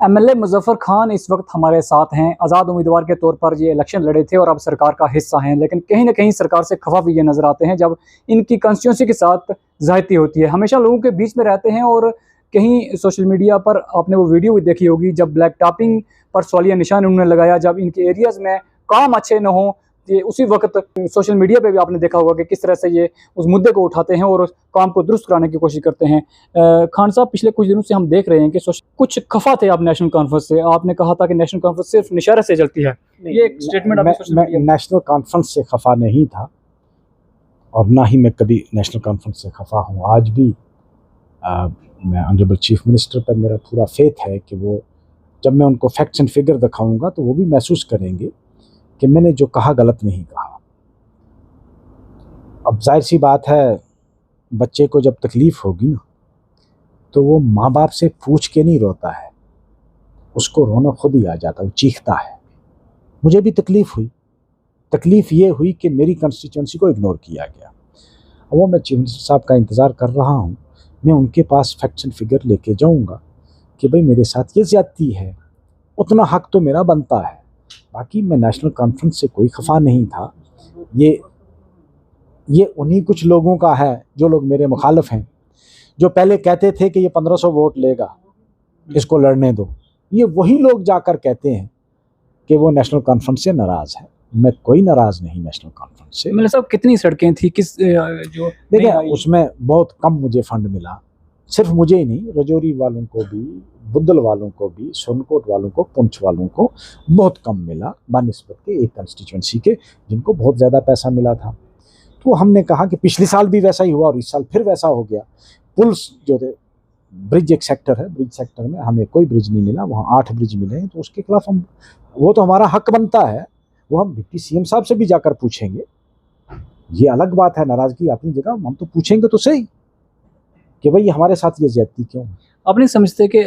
MLA Muzaffar Khan इस वक्त हमारे साथ हैं। आज़ाद उम्मीदवार के तौर पर ये इलेक्शन लड़े थे और अब सरकार का हिस्सा हैं, लेकिन कहीं ना कहीं सरकार से खफा भी ये नज़र आते हैं जब इनकी कंस्टिट्यूंसी के साथ ज़्यादती होती है। हमेशा लोगों के बीच में रहते हैं और कहीं सोशल मीडिया पर आपने वो वीडियो भी देखी होगी जब ब्लैक टॉपिंग पर सवालिया निशान उन्होंने लगाया, जब इनके एरियाज़ में काम अच्छे न हों। ये उसी वक्त सोशल मीडिया पे भी आपने देखा होगा कि किस तरह से ये उस मुद्दे को उठाते हैं और उस काम को दुरुस्त कराने की कोशिश करते हैं। खान साहब, पिछले कुछ दिनों से हम देख रहे हैं कि कुछ खफा थे आप नेशनल कॉन्फ्रेंस से। आपने कहा था कि नेशनल कॉन्फ्रेंस सिर्फ निशारे से चलती है। ये एक स्टेटमेंट आपने सोशल मीडिया पे। नेशनल कॉन्फ्रेंस से खफा नहीं था और ना ही मैं कभी नेशनल कॉन्फ्रेंस से खफा हूँ। आज भी मैं ऑनरेबल चीफ मिनिस्टर पर मेरा पूरा फेथ है कि वो जब मैं उनको फैक्ट्स एंड फिगर दिखाऊंगा तो वो भी महसूस करेंगे कि मैंने जो कहा गलत नहीं कहा। अब जाहिर सी बात है, बच्चे को जब तकलीफ़ होगी ना तो वो माँ बाप से पूछ के नहीं रोता है, उसको रोना खुद ही आ जाता है, वो चीखता है। मुझे भी तकलीफ़ हुई। तकलीफ़ ये हुई कि मेरी कंस्टिट्यूंसी को इग्नोर किया गया। अब वो मैं चीफ मिनिस्टर साहब का इंतज़ार कर रहा हूँ, मैं उनके पास फैक्ट्स एंड फिगर लेके जाऊँगा कि भाई मेरे साथ ये ज़्यादती है, उतना हक तो मेरा बनता है। बाकी मैं नेशनल कॉन्फ्रेंस से कोई खफा नहीं था। ये उन्हीं कुछ लोगों का है जो लोग मेरे मुखालिफ हैं, जो पहले कहते थे कि ये 1500 वोट लेगा, इसको लड़ने दो। ये वही लोग जाकर कहते हैं कि वो नेशनल कॉन्फ्रेंस से नाराज़ है। मैं कोई नाराज़ नहीं नेशनल कॉन्फ्रेंस से। मतलब साहब, कितनी सड़कें थी, किस जो देखिए, उसमें बहुत कम मुझे फंड मिला। सिर्फ मुझे ही नहीं, रजौरी वालों को भी, बुद्धल वालों को भी, सोनकोट वालों को, पुंछ वालों को बहुत कम मिला बानिस्बत के एक कंस्टिट्यूंसी के जिनको बहुत ज़्यादा पैसा मिला था। तो हमने कहा कि पिछले साल भी वैसा ही हुआ और इस साल फिर वैसा हो गया। पुल्स जो थे, ब्रिज एक सेक्टर है, ब्रिज सेक्टर में हमें कोई ब्रिज नहीं मिला, वहाँ 8 ब्रिज मिले हैं। तो उसके खिलाफ हम, वो तो हमारा हक बनता है, वो हम डिप्टी सीएम साहब से भी जाकर पूछेंगे। ये अलग बात है, नाराज़गी अपनी जगह, हम तो पूछेंगे तो सही कि भाई हमारे साथ ये ज्यादती क्यों। आप नहीं समझते कि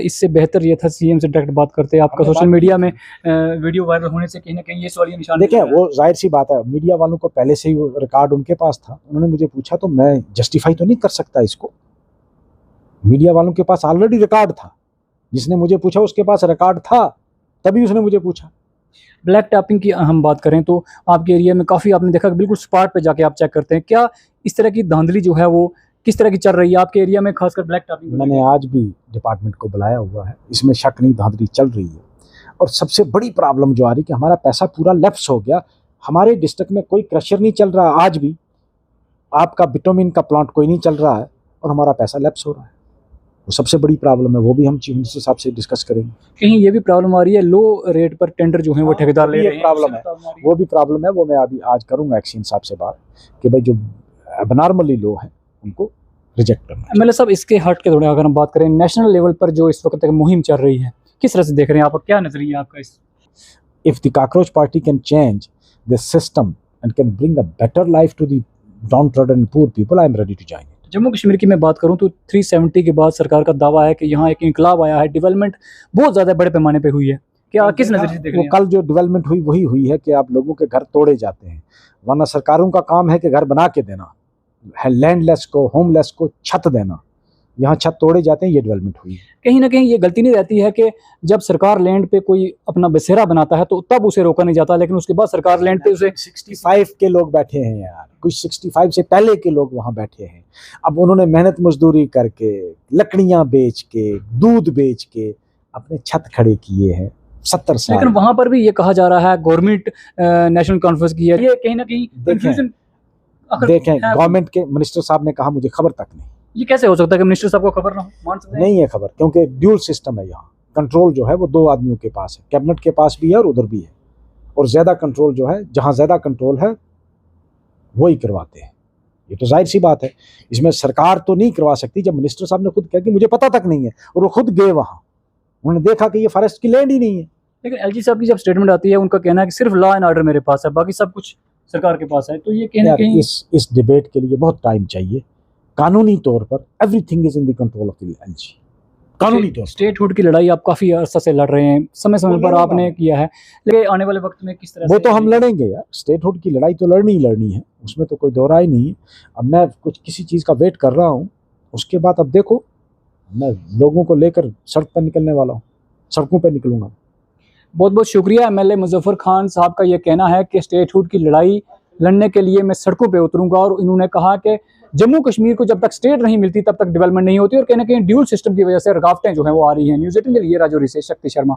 इससे बेहतर ये था सीएम से डायरेक्ट बात करते? आपका सोशल मीडिया में वीडियो वायरल होने से कहीं ना कहीं ये सवालिया निशान। देखिए, वो जाहिर सी बात है, मीडिया वालों को पहले से ही वो रिकॉर्ड उनके पास था। उन्होंने मुझे पूछा तो मैं जस्टिफाई तो नहीं कर सकता इसको। मीडिया वालों के पास ऑलरेडी रिकॉर्ड था। जिसने मुझे पूछा उसके पास रिकॉर्ड था, तभी उसने मुझे पूछा। ब्लैक टॉपिंग की हम बात करें तो आपके एरिया में काफ़ी आपने देखा कि बिल्कुल स्पॉट पे जाके आप चेक करते हैं। क्या इस तरह की धांधली जो है वो किस तरह की चल रही है आपके एरिया में, खासकर ब्लैक टॉपिंग? मैंने आज भी डिपार्टमेंट को बुलाया हुआ है, इसमें शक नहीं, धांधली चल रही है। और सबसे बड़ी प्रॉब्लम जो आ रही है कि हमारा पैसा पूरा लैप्स हो गया। हमारे डिस्ट्रिक्ट में कोई क्रशर नहीं चल रहा आज भी, आपका बिटोमिन का प्लांट कोई नहीं चल रहा है और हमारा पैसा लैप्स हो रहा है। वो सबसे बड़ी प्रॉब्लम है, वो भी हम चीफ मिनिस्टर साहब से डिस्कस करेंगे। कहीं ये भी प्रॉब्लम आ रही है, लो रेट पर टेंडर जो है वो ठेकेदार ले रहे हैं। प्रॉब्लम है, वो भी प्रॉब्लम है। वो मैं अभी आज करूंगा एक्सीन साहब से बात कि भाई जो एबनॉर्मली लो है उनको रिजेक्ट करना। एमएलए साहब, इसके हट के थोड़े अगर हम बात करें, नेशनल लेवल पर जो इस वक्त तक मुहिम चल रही है, किस तरह से देख रहे हैं आप? क्या नजरिया आपका इस? If the cockroach party can change the system and can bring a better life to the downtrodden poor people, I am ready to join it. Jammu Kashmir की मैं बात करूं तो 370 के बाद सरकार का दावा है कि यहाँ एक इंकलाब आया है, डेवलपमेंट बहुत ज़्यादा बड़े पैमाने पे हुई है। क्या किस नज़रिए से देख रहे हैं? कल जो डेवलपमेंट हुई वही हुई है कि आप लोगों के घर तोड़े जाते हैं, वरना सरकारों का काम है कि घर बना के देना है, लैंडलेस को, होमलेस को छत देना। यहाँ छत तोड़े जाते हैं, ये डेवलपमेंट हुई है। कहीं ना कहीं ये गलती नहीं रहती है कि जब सरकार लैंड पे कोई अपना बसेरा बनाता है तो तब उसे रोका नहीं जाता, लेकिन उसके बाद सरकार लैंड पे उसे 65 के लोग बैठे हैं यार, कुछ 65 से पहले के लोग वहाँ बैठे हैं। अब उन्होंने मेहनत मजदूरी करके, लकड़ियाँ बेच के, दूध बेच के अपने छत खड़े किए हैं 70 साल। लेकिन वहाँ पर भी ये कहा जा रहा है गवर्नमेंट नेशनल कॉन्फ्रेंस की है। ये कहीं ना कहीं कंफ्यूजन। देखें, गवर्नमेंट के मिनिस्टर साहब ने कहा मुझे खबर तक नहीं। ये कैसे हो सकता है कि मिनिस्टर साहब को खबर ना हो? मान सकते हैं नहीं है खबर, क्योंकि ड्यूल सिस्टम है यहाँ। कंट्रोल जो है वो 2 आदमियों के पास है, कैबिनेट के पास भी है और उधर भी है। और ज़्यादा कंट्रोल जो है, जहाँ ज़्यादा कंट्रोल है वही करवाते हैं। ये तो जाहिर सी बात है, इसमें सरकार तो नहीं करवा सकती। जब मिनिस्टर साहब ने खुद कहा कि मुझे पता तक नहीं है और वो खुद गए वहाँ, उन्होंने देखा कि ये फॉरेस्ट की लैंड ही नहीं है। लेकिन एलजी साहब की जब स्टेटमेंट आती है, उनका कहना है कि सिर्फ लॉ एंड ऑर्डर मेरे पास है, बाकी सब कुछ सरकार के पास है। तो ये कहीं ना कहीं इस डिबेट के लिए बहुत टाइम चाहिए। कानूनी तौर पर everything is in the control of the LG. कानूनी तौर स्टेटहुड की लड़ाई आप काफी अर्सा से लड़ रहे हैं, समय समय पर आपने किया है, लेकिन आने वाले वक्त में किस तरह वो तो हम लड़ेंगे यार। स्टेटहुड की लड़ाई तो लड़नी ही लड़नी है, उसमें तो कोई दो राय नहीं है। अब मैं कुछ किसी चीज़ का वेट कर रहा हूँ, उसके बाद अब देखो मैं लोगों को लेकर सड़क पर निकलने वाला हूँ। सड़कों पे निकलूंगा। बहुत बहुत शुक्रिया। एमएलए मुजफ्फर खान साहब का ये कहना है कि स्टेटहुड की लड़ाई लड़ने के लिए मैं सड़कों पे उतरूंगा, और इन्होंने कहा कि जम्मू कश्मीर को जब तक स्टेट नहीं मिलती तब तक डेवलपमेंट नहीं होती, और कहीं ना कहीं ड्यूल सिस्टम की वजह से रुकावटें जो हैं वो आ रही हैं। न्यूज़ 18 के लिए राजौरी से शक्ति शर्मा।